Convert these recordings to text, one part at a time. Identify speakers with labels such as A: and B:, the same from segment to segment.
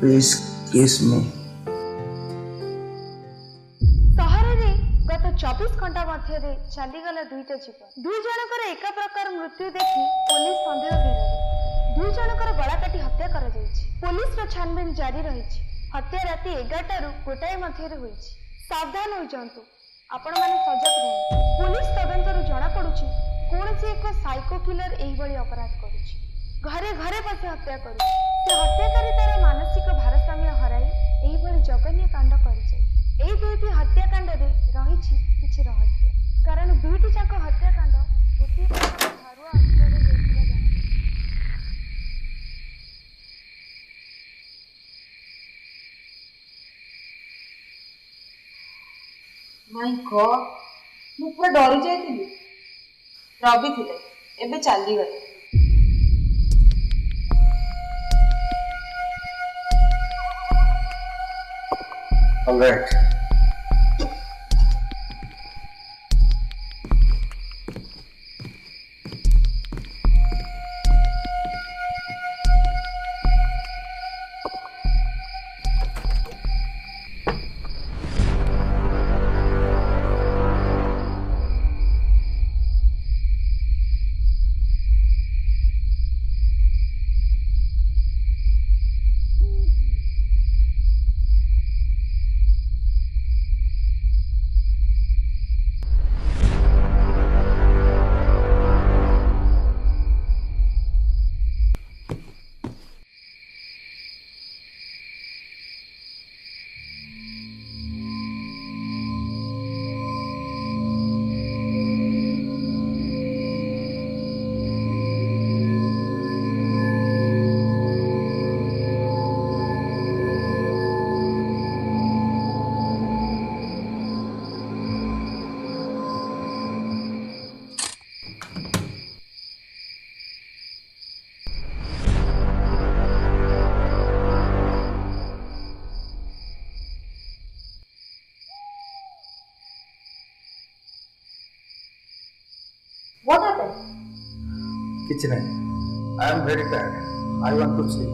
A: इस केस में।
B: सहर में गत 24 घंटा मध्य चलीगला दुईटा जीवन। दुई जनकर एक प्रकार मृत्यु देखि पुलिस संदेह घेर दुई जनकर गला काटी हत्या कर पुलिस छानबीन जारी रही। हत्या राति 11 रु गोटाए मध्य सावधान हो जातु आपण माने सजग रुहतु। पुलिस तदंतर जना पड़ुछि कौन से एक साइको किलर एही अपराध करुछि। घरे घरे पशि हत्या करुछि। से हत्याकारी तार मानसिक भारसाम्य हराई एही जघन्य कांड करिছে। एही दुईटी हत्याकांड रे रहिछि किछि रहस्य, कारण दुईटी जाक हत्याकांड गोटे धारुआ अस्त्ରରେ ହୋଇଥିବା ଜଣା।
C: माय गॉड, मु पूरा डरी जाइଥିଲି। रवि ଥିଲେ ଏବେ ଚାଲିଗଲେ।
A: All right.
C: What happened?
A: Kitchen. I am very tired. I want to sleep.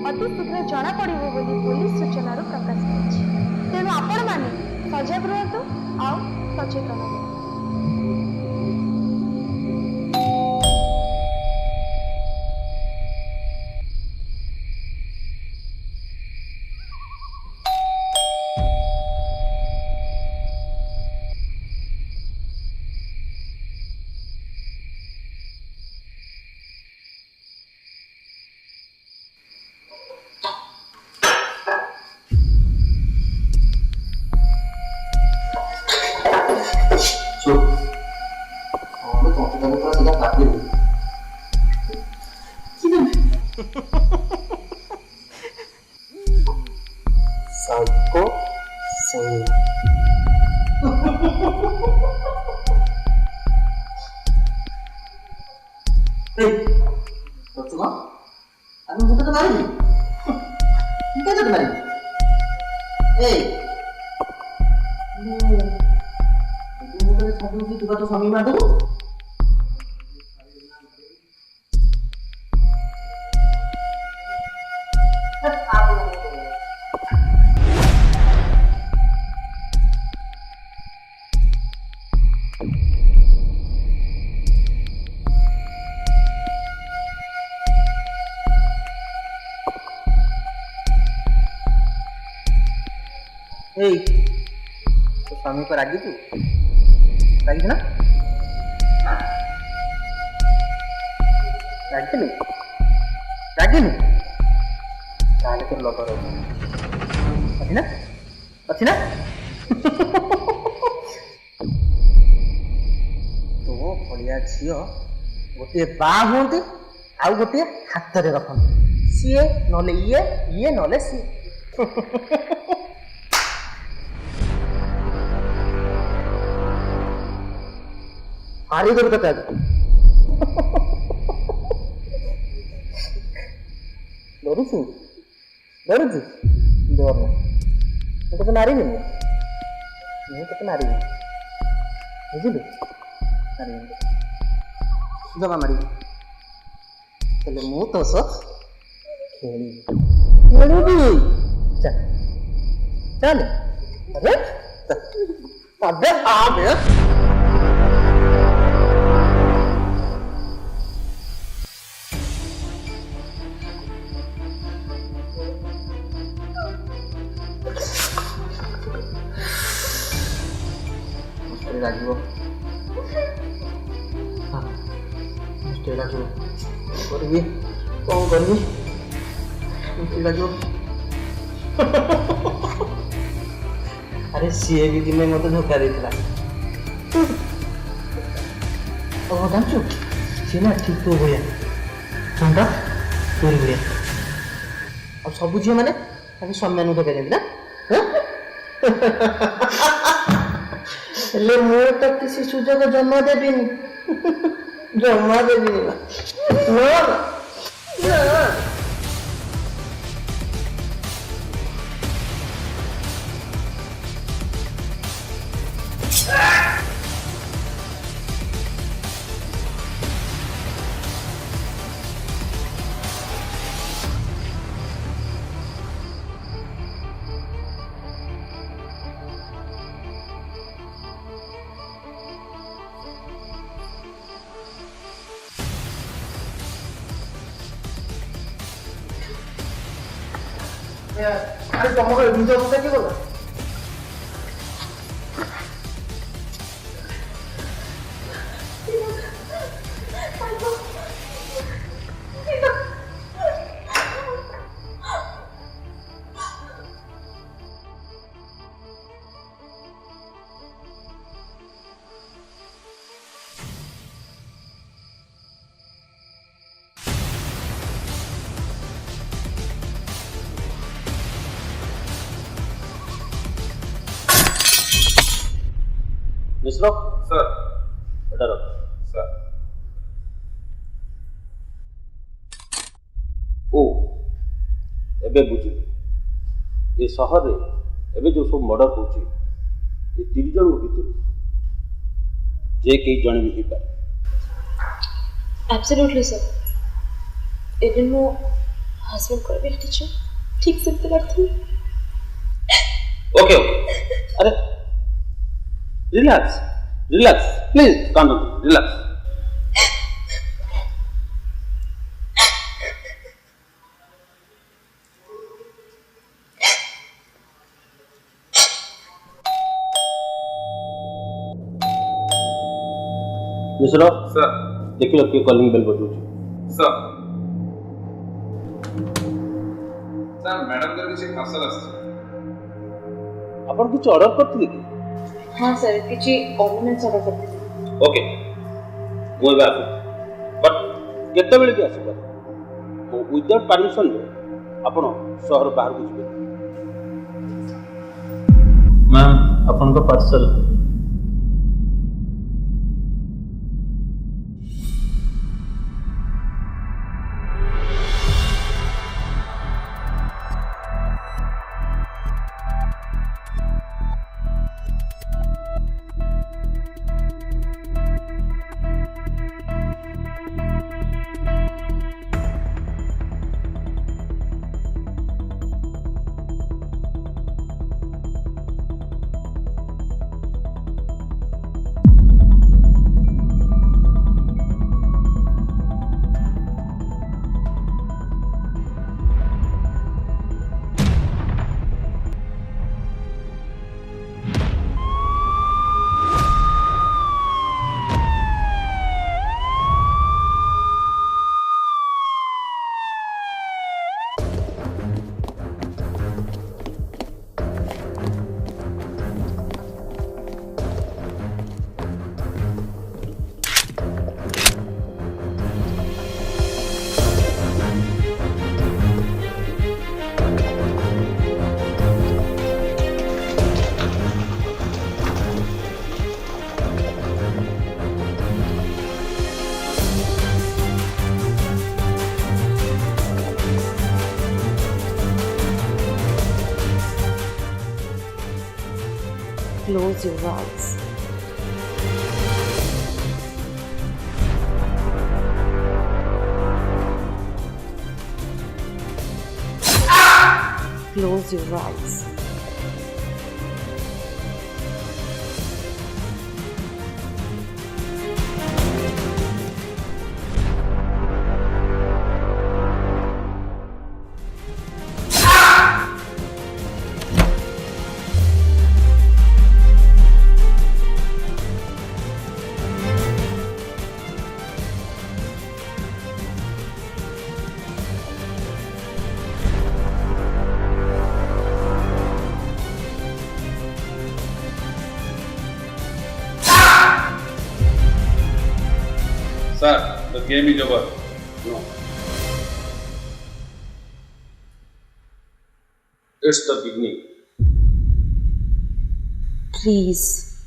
B: अति शीघ्र जना पड़िबो बोली पुलिस सूचना प्रकाश पाइछि। तेणु आपण माने सजग रहतु आ सचेतन रहतु।
A: Psycho sing.
D: Hey, betul tak? Anu bukan kemarin ni. Bukan tu kemarin. Hey. Itu bukan satu itu batu suami mana tu?
A: Hey, तो स्वामी पर रागी तू रागी ना रागी नहीं ताले तो लबर अच्छी ना तो भलिया झील गोटे बा हूँ आउ गोटे हाथ में रखते सीए नले ये नले सी हारी देबे तते आज डरुछु डरुछु डर ना ମୁଁ ତତେ ମାରିବିନି ମୁଁ ତତେ ମାରିବିନି ବୁଝିଲୁ ମାରିବିନି ଜମା ମାରିବି ହେଲେ ମୁଁ ତୋ ସହ ଖେଳିବି ଚାଲ ଚାଲ अरे अबे आ बे ଲାଗିବ ଲାଗିବ କରିବି କଣ କରିବି ଲାଗିବ अरे सीए भी दिने मत धोखा देता जानचु सी ना ठीक तो भैया ठंडा तोरी भैया अब सब झील मैंने सम्मान धोखा देती ना मु तो किसी सुजोग जमा देवी जमा देवी अरे तुम निज अवस्था किए गला मिश्रो
E: सर
A: बेटा रख
E: सर
F: ओ एबे बुझी ए शहर रे एबे जो सब मर्डर होची ए 3 जन भीतर जे के जन भी हिपा
C: एब्सोल्युटली सर इवन मो हस्बैंड को भी टीचर ठीक से करती
F: ओके अरे relax please calm relax Mishra
E: sir
F: देख लो कि कॉलिंग बेल बजू
E: सर सर मैडम कर किसी पार्सल आसी
F: अपन कुछ ऑर्डर करथि कि
C: हाँ सर किसी ऑर्डिनेंस ऑर्डर करते
F: ओके वो बात बट केते बेले भी आसी पर विदाउट परमिशन अपन शहर बाहर को जिबे
A: मैम अपन को parcel
G: Close your eyes. Close your eyes.
E: Sir, the game is over.
F: No. It's the beginning.
G: Please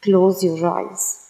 G: close your eyes.